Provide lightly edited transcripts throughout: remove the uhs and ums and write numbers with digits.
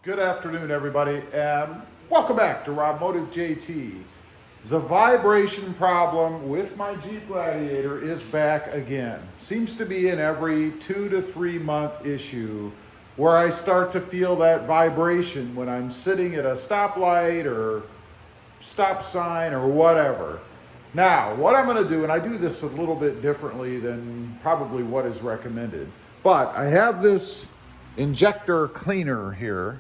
Good afternoon, everybody, and welcome back to Rob Motive JT. The vibration problem with my Jeep Gladiator is back again. Seems to be an every 2 to 3 month issue where I start to feel that vibration when I'm sitting at a stoplight or stop sign or whatever. Now, what I'm going to do, and I do this a little bit differently than probably what is recommended, but I have this injector cleaner here,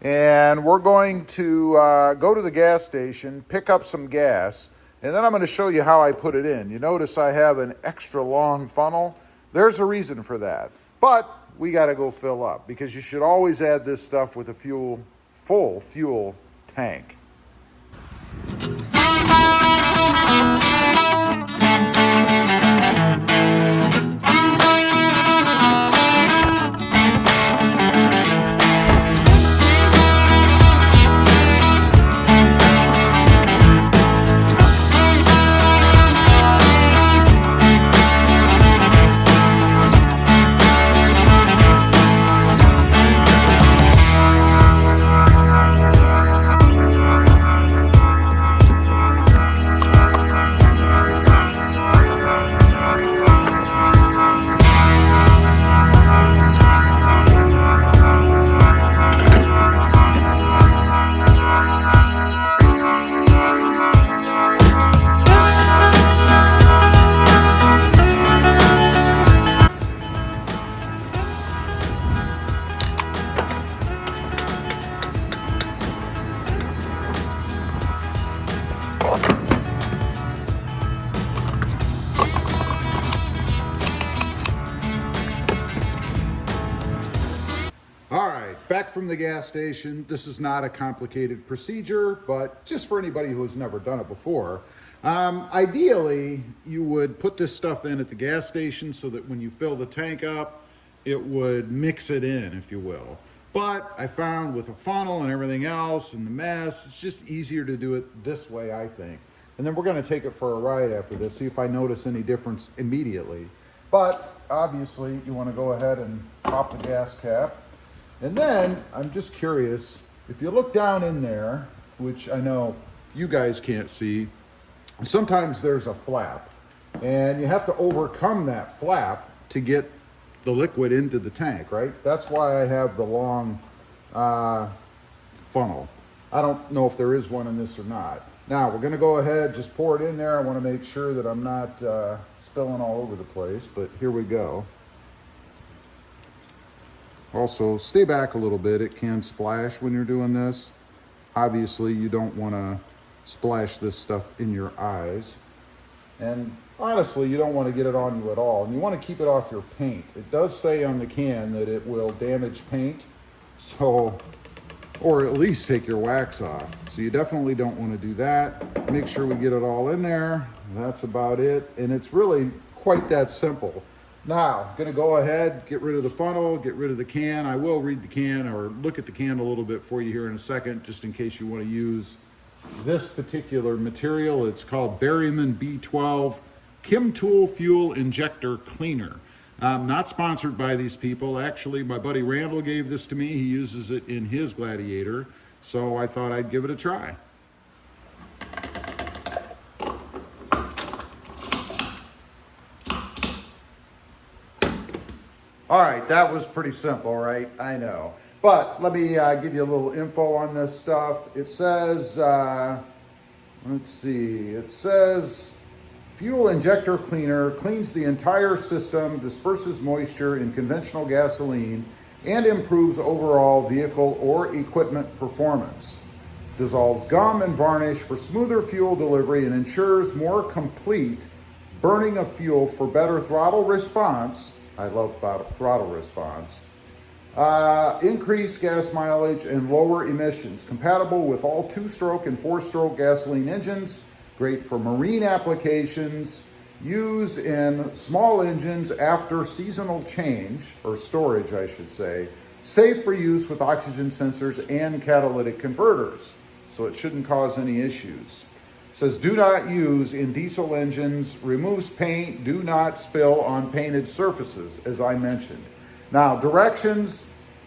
and we're going to go to the gas station, pick up some gas, and then I'm going to show you how I put it in. You notice I have an extra long funnel. There's a reason for that, but we got to go fill up because you should always add this stuff with a full fuel tank. All right, back from the gas station. This is not a complicated procedure, but just for anybody who has never done it before, ideally you would put this stuff in at the gas station so that when you fill the tank up, it would mix it in, if you will. But I found with a funnel and everything else and the mess, it's just easier to do it this way, I think. And then we're going to take it for a ride after this, see if I notice any difference immediately. But obviously you want to go ahead and pop the gas cap. And then, I'm just curious, if you look down in there, which I know you guys can't see, sometimes there's a flap. And you have to overcome that flap to get the liquid into the tank, right? That's why I have the long funnel. I don't know if there is one in this or not. Now, we're going to go ahead, just pour it in there. I want to make sure that I'm not spilling all over the place, but here we go. Also, stay back a little bit. It can splash when you're doing this. Obviously, you don't want to splash this stuff in your eyes. And honestly, you don't want to get it on you at all. And you want to keep it off your paint. It does say on the can that it will damage paint, so, or at least take your wax off. So you definitely don't want to do that. Make sure we get it all in there. That's about it. And it's really quite that simple. Now, I'm going to go ahead, get rid of the funnel, get rid of the can. I will read the can or look at the can a little bit for you here in a second, just in case you want to use this particular material. It's called Berryman B12 Chemtool Fuel Injector Cleaner. Not sponsored by these people. Actually, my buddy Randall gave this to me. He uses it in his Gladiator, so I thought I'd give it a try. All right, that was pretty simple, right? I know. But let me give you a little info on this stuff. It says, let's see, it says fuel injector cleaner cleans the entire system, disperses moisture in conventional gasoline, and improves overall vehicle or equipment performance. Dissolves gum and varnish for smoother fuel delivery and ensures more complete burning of fuel for better throttle response. I love throttle response. Increase gas mileage and lower emissions. Compatible with all 2-stroke and 4-stroke gasoline engines. Great for marine applications. Used in small engines after seasonal change, or storage I should say. Safe for use with oxygen sensors and catalytic converters. So it shouldn't cause any issues. Says do not use in diesel engines, removes paint, do not spill on painted surfaces, as I mentioned. Now, directions,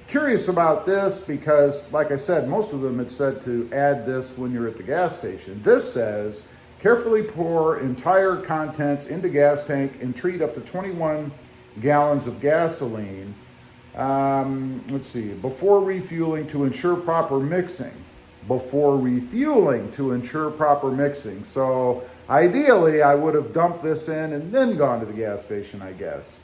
Curious about this because, like I said, most of them had said to add this when you're at the gas station. This says, carefully pour entire contents into gas tank and treat up to 21 gallons of gasoline. Let's see, before refueling to ensure proper mixing. Before refueling to ensure proper mixing. So ideally, I would have dumped this in and then gone to the gas station, I guess.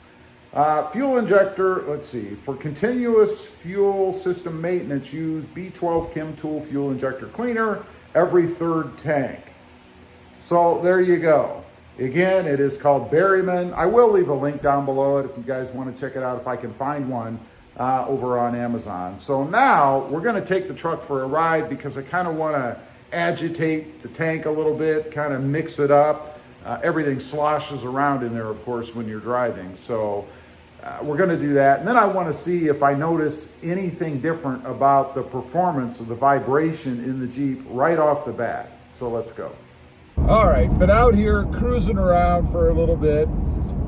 Fuel injector, let's see, for continuous fuel system maintenance, use B12 Chemtool fuel injector cleaner every third tank. So there you go. Again, it is called Berryman. I will leave a link down below it if you guys want to check it out, if I can find one over on Amazon. So now we're going to take the truck for a ride because I kind of want to agitate the tank a little bit, kind of mix it up. Everything sloshes around in there, of course, when you're driving. So we're going to do that. And then I want to see if I notice anything different about the performance of the vibration in the Jeep right off the bat. So let's go. All right, been out here cruising around for a little bit.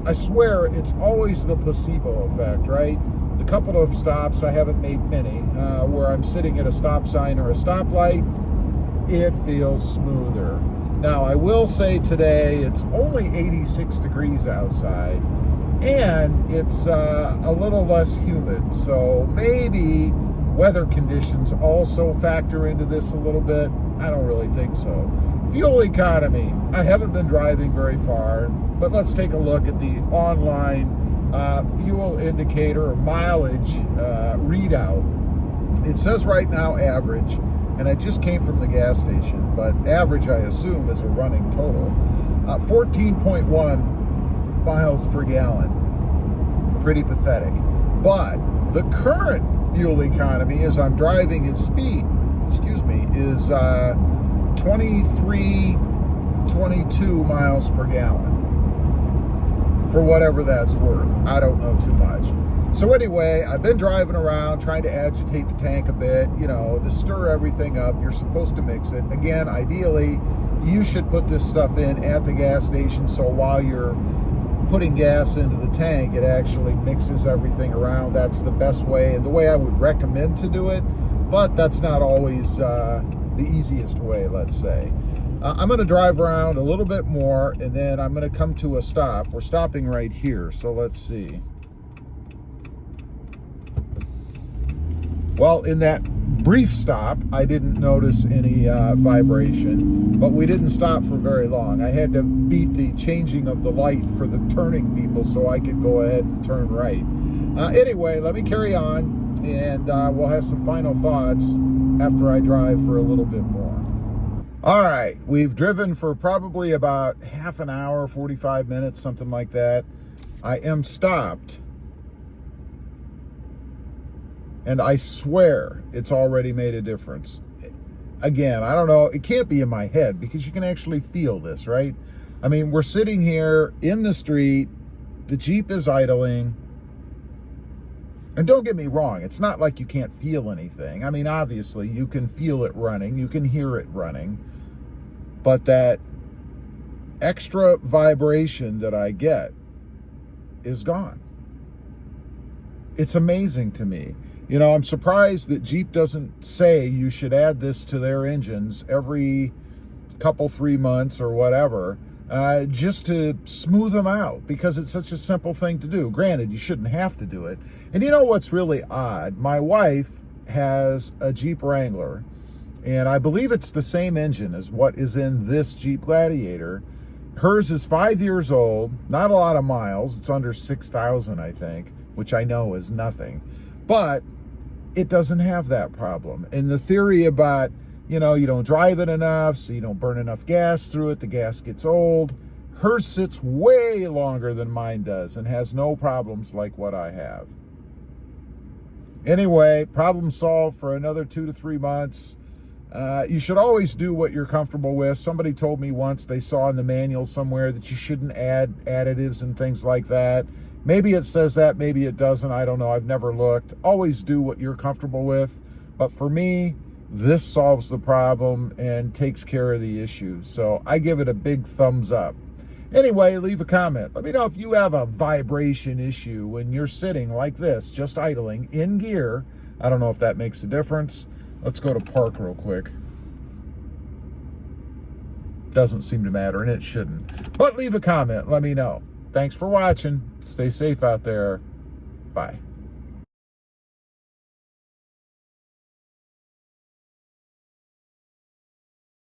I swear it's always the placebo effect, right? The couple of stops, I haven't made many, where I'm sitting at a stop sign or a stoplight, it feels smoother. Now, I will say today it's only 86 degrees outside, and it's a little less humid, so maybe weather conditions also factor into this a little bit. I don't really think so. Fuel economy, I haven't been driving very far, but let's take a look at the online fuel indicator or mileage readout. It says right now average, and I just came from the gas station, but average I assume is a running total. 14.1 miles per gallon. Pretty pathetic. But the current fuel economy as I'm driving at speed, is 22 miles per gallon. For whatever that's worth. I don't know too much. So anyway, I've been driving around trying to agitate the tank a bit, to stir everything up. You're supposed to mix it. Again, ideally, you should put this stuff in at the gas station so while you're putting gas into the tank, it actually mixes everything around. That's the best way and the way I would recommend to do it, but that's not always the easiest way, let's say. I'm going to drive around a little bit more, and then I'm going to come to a stop. We're stopping right here, so let's see. Well, in that brief stop, I didn't notice any vibration, but we didn't stop for very long. I had to beat the changing of the light for the turning people so I could go ahead and turn right. Anyway, let me carry on, and we'll have some final thoughts after I drive for a little bit more. All right, we've driven for probably about half an hour, 45 minutes, something like that. I am stopped. And I swear it's already made a difference. Again, I don't know, it can't be in my head because you can actually feel this, right? I mean, we're sitting here in the street, the Jeep is idling. And don't get me wrong, it's not like you can't feel anything. I mean, obviously, you can feel it running, you can hear it running. But that extra vibration that I get is gone. It's amazing to me. I'm surprised that Jeep doesn't say you should add this to their engines every couple, 3 months or whatever, just to smooth them out, because it's such a simple thing to do. Granted, you shouldn't have to do it. And you know what's really odd? My wife has a Jeep Wrangler, and I believe it's the same engine as what is in this Jeep Gladiator. Hers is 5 years old, not a lot of miles. It's under 6,000, I think, which I know is nothing. But it doesn't have that problem. And the theory about, you don't drive it enough, so you don't burn enough gas through it, the gas gets old. Hers sits way longer than mine does and has no problems like what I have. Anyway, problem solved for another 2 to 3 months. You should always do what you're comfortable with. Somebody told me once they saw in the manual somewhere that you shouldn't add additives and things like that. Maybe it says that, maybe it doesn't. I don't know. I've never looked. Always do what you're comfortable with. But for me, this solves the problem and takes care of the issue. So I give it a big thumbs up. Anyway, leave a comment. Let me know if you have a vibration issue when you're sitting like this, just idling in gear I don't know if that makes a difference. Let's go to park real quick. Doesn't seem to matter, and it shouldn't. But leave a comment. Let me know. Thanks for watching. Stay safe out there. Bye.